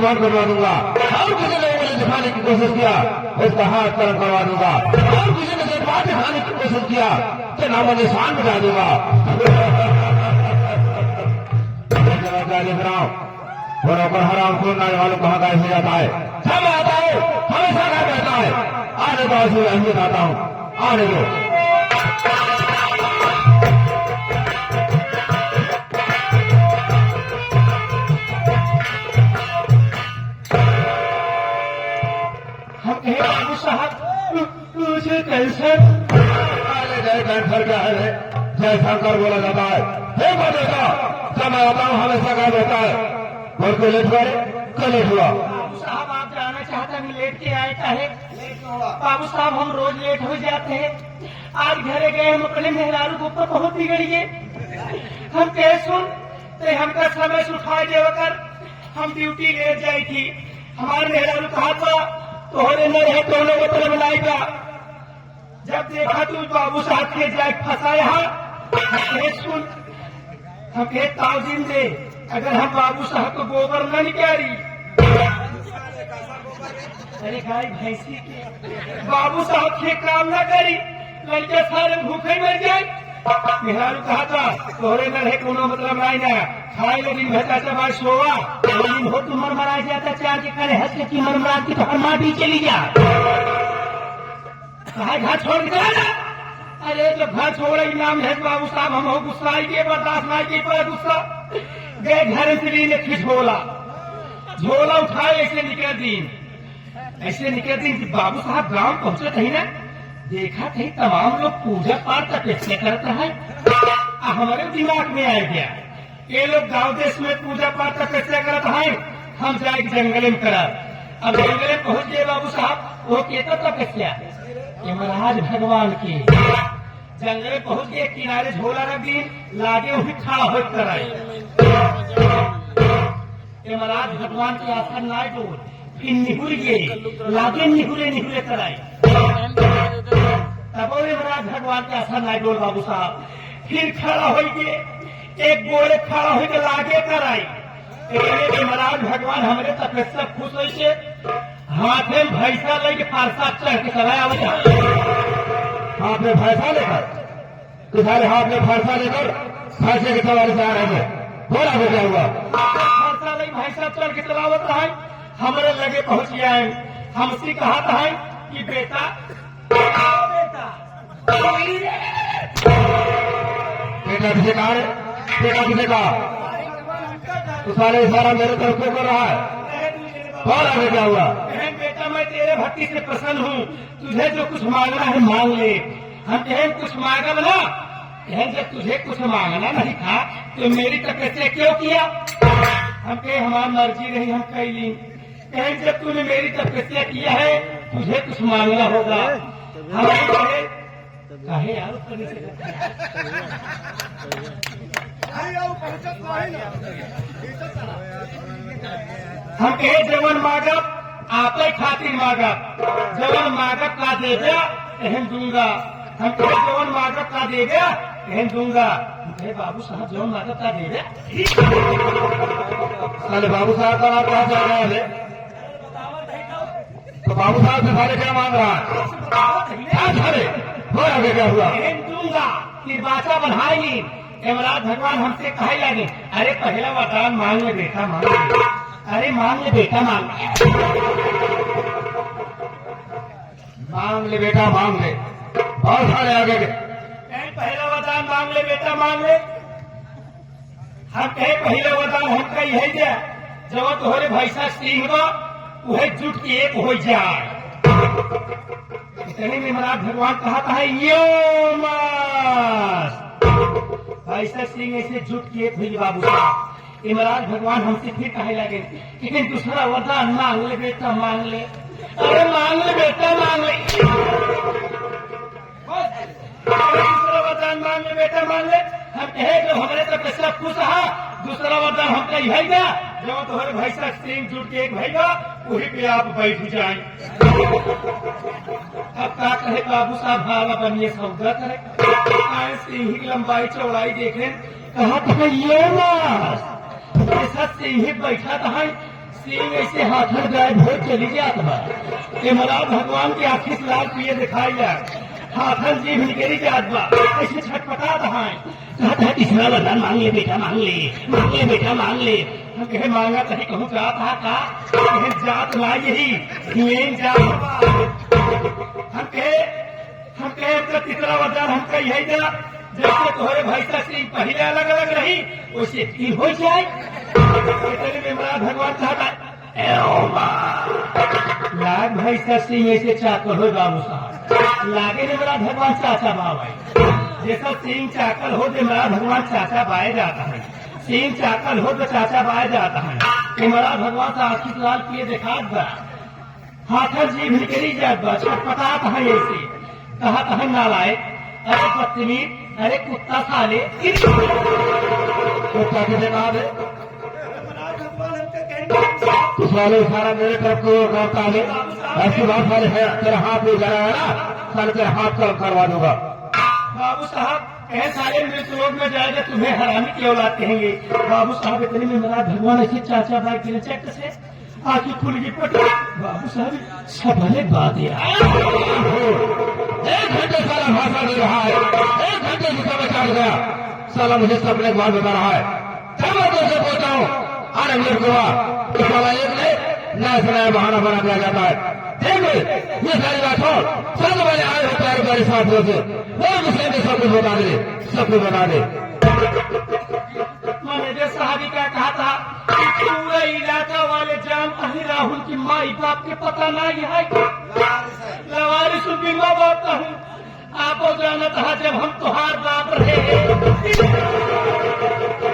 पहलवान करवा दूंगा। और किसी ने मुझे दिखाने की कोशिश किया उसका हाथ तरफ करवा दूंगा। और किसी ने जज्बात दिखाने की कोशिश किया तो नाम निशान बजा दूंगा। वो नौकर हराम खोलने वालों कहाँ गायब हो जाता है। जब आता है हमेशा गायब रहता है। आने दो ऐसे अहमियत आता हूँ, आने दो। हम कहे बाबू साहब मुझे कैंसर। अरे जय कैंसर क्या है, जय शंकर बोला जाता है। हे बेटा जब मैं आता हूँ हमेशा गायब रहता है। और कोई लेट गए कल लेट हुआ। बाबू साहब आप जाना चाहते नहीं लेट के आए काहे? बाबू साहब हम रोज लेट हो जाते हैं। आज घरे गए हम अपने मेहरारू के ऊपर बहुत बिगड़िए। हम कहे सुन ते हमका समय से उठा देवकर हम ड्यूटी लेट जाई थी। हमारे मेहरारू कहा था तोहरे न रहे दोनों मतलब लाएगा। जब देखा तू बाबू साहब के जाए फंसाया सुन हम कहे ताउजीन दे अगर हम बाबू साहब को गोबर न निकाली। अरे गाय भैंसी के बाबू साहब के काम न करी लड़के सारे भूखे मर जाए। मेहरारू कहा था तोहरे न रहे कोनो मतलब नहीं ना खाए लेकिन भेटा जब सोवा लेकिन हो तुम मरमरा जाता चार के करे हंस की मरमरा की तो हम माटी चली जा। कहा घर छोड़ के चला। अरे जब घर छोड़ नाम है बाबू साहब हम हो गुस्सा के बर्दाश्त नहीं के पर गुस्सा गए घर से ने फिर झोला उठाए ऐसे निकल दिन कि बाबू साहब गांव पहुंचे थे ना देखा थे तमाम लोग पूजा पाठ तपस्या करता है। हमारे दिमाग में आ गया ये लोग गांव देश में पूजा पाठ तपस्या करता है हम जाए जंगल में करा। अब जंगल में पहुंच गए बाबू साहब वो कहता तपस्या यमराज भगवान की। जंगल में पहुंच गए किनारे झोला रख दी लागे वही खड़ा हो कराई। यमराज भगवान के आसन लाए डोल फिर निहुर गए लागे निहुरे कराई। तब यमराज भगवान के आसन लाए डोल बाबू साहब फिर खड़ा हो गए एक गोले खड़ा हो के लागे कराई। यमराज भगवान हमारे तपस्या खुश हो से हाथ में भैंसा लेके फारसा चढ़ के चलाया हाथ में भैंसा लेकर तुम्हारे हाथ में फरसा लेकर भैंसे के सवारी से आ रहे थे। बोला हो क्या हुआ? फरसा ले भैंसा चढ़ के चलावत रहा हमारे लगे पहुंच गया है। हमसे कहा था कि बेटा किसे कहा बेटा किसे कहा तो सारे इशारा मेरे तरफ क्यों कर रहा है? बोला हो क्या हुआ? बेटा मैं तेरे भक्ति से प्रसन्न हूँ तुझे जो कुछ मांगना है मांग ले। हम कहें कुछ मांगा ना कहें जब तुझे कुछ मांगना नहीं था तो मेरी तपस्या क्यों किया? हम कहे हमारी मर्जी रही हम कैली। कहें जब तूने मेरी तपस्या किया है तुझे कुछ मांगना होगा। हमारे कहे यार हम कहे जवन मांगब आप खातिर मांगब जवन मांगब का दे दिया एहन दूंगा। हम कहे जवन मांगब का दे गया एहन दूंगा। बाबू साहब जवन मांगब का दे गया अरे बाबू साहब का नाम कहाँ से आ रहा है? तो बाबू साहब से सारे क्या मांग रहा है? क्या हुआ? एहन दूंगा फिर बाचा बढ़ाएगी। यमराज भगवान हमसे कहे लगे अरे पहला वरदान मांग ले बेटा मांग ले। अरे मांग ले बेटा मांग ले बेटा मांग ले। बहुत सारे आगे पहला वरदान मांग ले बेटा मांग ले। हम कहे पहला वरदान हमका यही दिया जब तोहरे भैंसा सिंह वह जुट के एक हो जाए। इतने में यमराज भगवान कहा था यो भैंसा सिंह ऐसे जुट के एक हुई बाबू साहब। यमराज भगवान हमसे फिर कहे लगे लेकिन दूसरा वरदान मांग ले बेटा मांग ले। अरे मांग ले बेटा मांग ले। दूसरा वरदान मांग ले बेटा मांग ले। हम कहे जो हमारे तपस्या खुश रहा दूसरा वरदान हमका यही गया जब तुम्हारे भैंसा सिंह जुट के एक भैया वही पे आप बैठ जाए। अब क्या कहे बाबू साहब भावा बनिए सौदा करे सिंह की लंबाई चौड़ाई देखे कहा था ये ऐसा सिंह बैठा था सिंह ऐसे हाथन जाए भोज चली जात बा ये मला भगवान के आखिर से लाल पिए दिखाई जाए हाथन जी भिलकेरी जात बा ऐसे छटपटा रहा है तीसरा वरदान मांग ले बेटा मांग ले बेटा मांग ले हम कहे मांगा कहीं कहूँ का था का कहे जात ला यही मेन जात बा हम कहे अपना तीसरा वरदान हम कही है जरा जैसे तोहरे भैसा सिंह पहले अलग अलग रही वैसे तीन हो जाए इतने में बड़ा भगवान चाहता लाग भैसा सिंह ऐसे चाकल हो बाबू साहब लागे ने बड़ा भगवान चाचा बाबा जैसा सिंह चाकल हो तो मेरा भगवान चाचा बाए जाता है सिंह चाकल हो तो चाचा बाए जाता है कि मेरा भगवान से आखिर लाल पिए देखा बा हाथर जी भिलकेरी जात बा छटपटात है ऐसे कहा कहा ना लाए अरे बदतमीज अरे कुत्ता साले कुत्ता किसे कहा दे इस वाले सारा मेरे तरफ को करता है ऐसी बात वाले है तेरा हाथ नहीं जरा है ना साले तेरा हाथ कल करवा दूंगा बाबू साहब कहे साले मृत लोग में जाएगा तुम्हें हरामी की औलाद कहेंगे बाबू साहब इतने में मेरा भगवान ऐसे चाचा भाई के चक्कर से आंखें खुल गई पट बाबू साहब सब अलग बात है 1 घंटे सारा भाषा दे रहा है 1 घंटे से समय काट गया साला मुझे सपने की बात बता रहा है जब मैं तुझसे पूछता हूँ अरे मेरे को तो साला एक ने नया से नया बहाना बना दिया जाता है देख ये सारी बात हो सब वाले आए होते हैं मेरे साथियों से वो मुझे भी सब कुछ बता दे सब कुछ बता दे मैनेजर साहब क्या कहा था कि पूरे इलाका वाले जानता ही राहुल की माई बाप के पता नहीं है लवारिस बिंगा बोलता हूँ आपको जाना था जब हम तुहार बाप रहे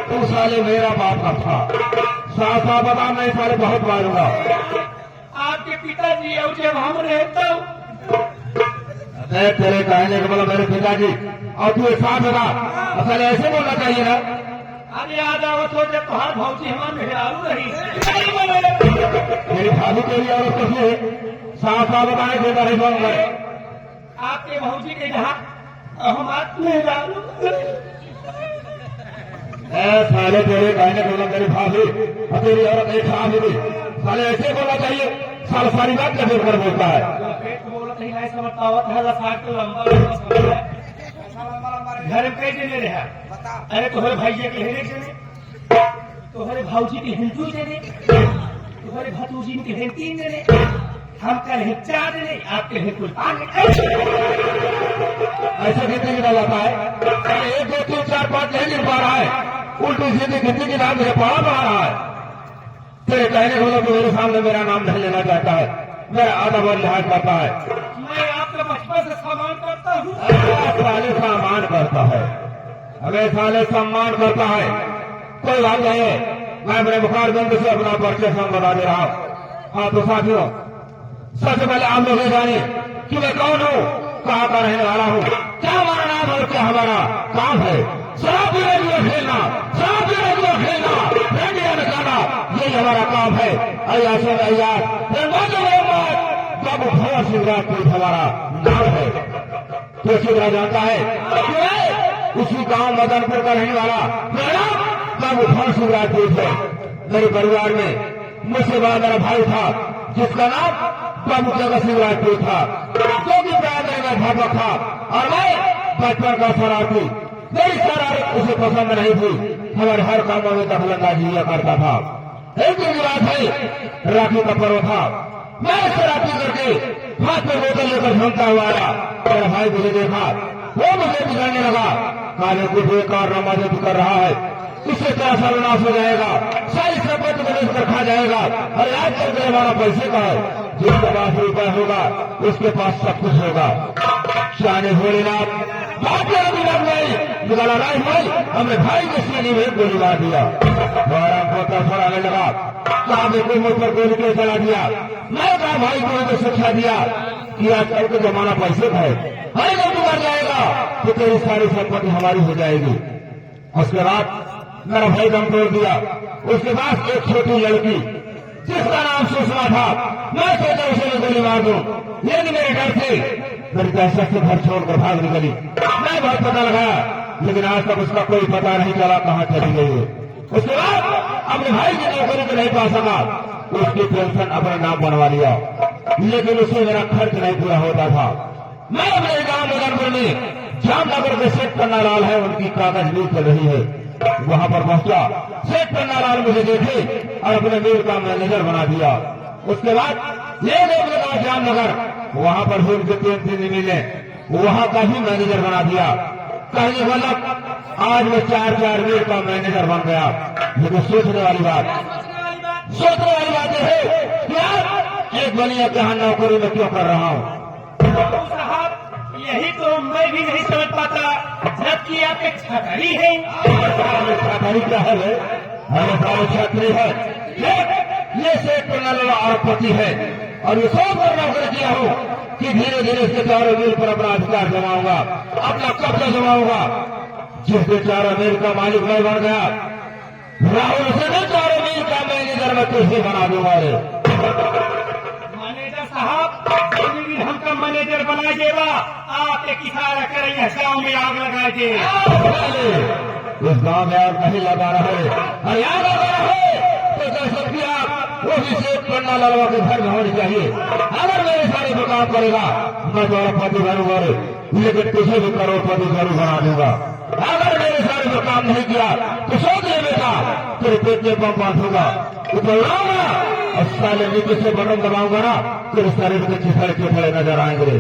तू साले मेरा बाप का था साफ साफ बता मैं साले बहुत मारूंगा आपके पिताजी और जब हम रहता हूँ तेरे कहने का मतलब मेरे पिताजी और तू एक साथ बता असल ऐसे बोलना चाहिए ना अरे याद आवत हो जब तुहार भौजी हमारे मेहरारू रही मेरी भाभी के लिए और कुछ नहीं साफ साफ बताए देता रही बोलूंगा आपके भौजी के कहा हमारे मेहरारू साले तेरे कहने का मतलब मेरी भाभी और तेरी औरत एक साथ भी साले ऐसे बोलना चाहिए साल सारी बात कैसे कर बोलता है घर में कैसे ले रहा अरे तुम्हारे भैया के हेरे चले तुम्हारे भाजी के हिंदू चले तुम्हारे भतूजी के हिंदी चले हम कल हिच्चा दे आपके हिंदू ऐसा कितने की जाता है 1 2 3 4 5 नहीं लिख पा रहा है उल्टी सीधी हिंदी की नाम मुझे पढ़ा पा रहा है तेरे कहने को तो मेरे सामने मेरा नाम नहीं लेना चाहता है मेरा अदब और लिहाज करता है मैं आपका बचपन से सम्मान करता हूँ साले सम्मान करता है हमें साले सम्मान करता है कोई बात नहीं है मैं अपने मुखारबंद से अपना परिचय संग बता दे रहा हूँ हाँ तो साथियों सबसे पहले आप लोग जानिए कि मैं कौन हूँ कहाँ का रहने वाला हूँ क्या हमारा नाम है क्या हमारा काम है शराब पीने की ओर खेलना शराब पीने की ओर खेलना रेडिया निकालना यही हमारा काम है अय्या से अय्या बाबू भवन सिंह राजपूत हमारा नाम है तो सिंह जानता है उसी गांव मदनपुर का रहने वाला मेरा बाबू भवन सिंह राजपूत है मेरे परिवार में मुझसे बड़ा मेरा भाई था जिसका नाम बाबू जगत सिंह राजपूत था जो कि प्राइमरी में अध्यापक था और मैं बचपन का शरारती मेरी शरारत उसे पसंद नहीं थी हमारे हर कामों में दखलंदाजी किया करता था एक दिन की बात है राखी का पर्व था मैं शरारती करके हाथ में बोतल लेकर झूमता हुआ आया मेरा भाई मुझे देखा वो मुझे बिगड़ने लगा कार्य कुछ एक कारनामा जो कर रहा है इससे क्या सर्वनाश हो जाएगा सारी संपत्ति को लेकर खा जाएगा और आज तक हमारा पैसे का है जिसके पास रुपया होगा उसके पास सब कुछ होगा शाने भोलेनाथ बात नहीं निकाला नहीं भाई हमने भाई के सीने में गोली मार दिया हमारा पोता फड़ाने लगा कहा कोई मुझ पर गोली के चला दिया मैं कहा भाई को तो शिक्षा दिया कि आजकल के जमाना पैसे का है हर जब मर जाएगा तो तेरी सारी संपत्ति हमारी हो जाएगी उसके बाद मेरा भाई दम तोड़ दिया उसके बाद एक छोटी लड़की जिसका नाम सुषमा था मैं सोचा उसे मैं गोली मार दूं लेकिन मेरे डर से मेरी दहशत से घर छोड़कर भाग निकली मैं बहुत पता लगाया लेकिन आज तक उसका कोई पता नहीं चला कहाँ चली गई है उसके बाद अपने भाई की नौकरी को नहीं पा सका उसकी पेंशन अपने नाम बनवा लिया, लेकिन उससे मेरा खर्च नहीं पूरा होता था। मैं अपने गांव मदनपुर में जामनगर के सेठ पन्नालाल है, उनकी कागज मिल चल रही है, वहां पर पहुंचा। सेठ पन्नालाल मुझे देखे और अपने मिल का मैनेजर बना दिया। उसके बाद ये देख जामनगर, वहां पर भी उनके 3 मिले, वहां का ही मैनेजर बना दिया। कहने मतलब आज मैं 4 मिल का मैनेजर बन गया। लेकिन सोचने वाली बात है कि एक बनिया के यहाँ नौकरी में क्यों कर रहा हूँ। साहब यही तो मैं भी नहीं समझ पाता, जबकि आप एक छात्री हैं। छात्री क्या है? हमें सारे छात्री है। ये सेठ पन्नालाल आरोपति है और ये सोच कर नौकरी किया हूँ कि धीरे धीरे इसके चारों मिल पर अपना अधिकार जमाऊंगा, अपना कब्जा जमाऊंगा। जिसके चारों मिल का मालिक मैं बन गया, राहुल से भी चारों मिल का मैनेजर मैं तुझे बना दूंगा। मैनेजर साहब हमका मैनेजर बना देगा, आप एक इशारा करेंगे गाँव में आग लगा दे। इस गाँव में आग नहीं लगा रहे, हरियाणा लगा रहे तो दहशत की आग वो भी सेठ पन्नालाल के घर में होनी चाहिए। अगर मेरे सारे को काम करेगा मैं तो अरबपति बनूंगा, लेकिन तुझे भी करोड़पति जरूर बना दूंगा। अगर मेरे सारे को काम नहीं किया तो सोच ले बेटा, तेरे पेट में बम बांधूंगा, उड़ाऊंगा और साले नीचे से बटन दबाऊंगा ना, तेरे शरीर के चिथड़े चिथड़े नजर आएंगे।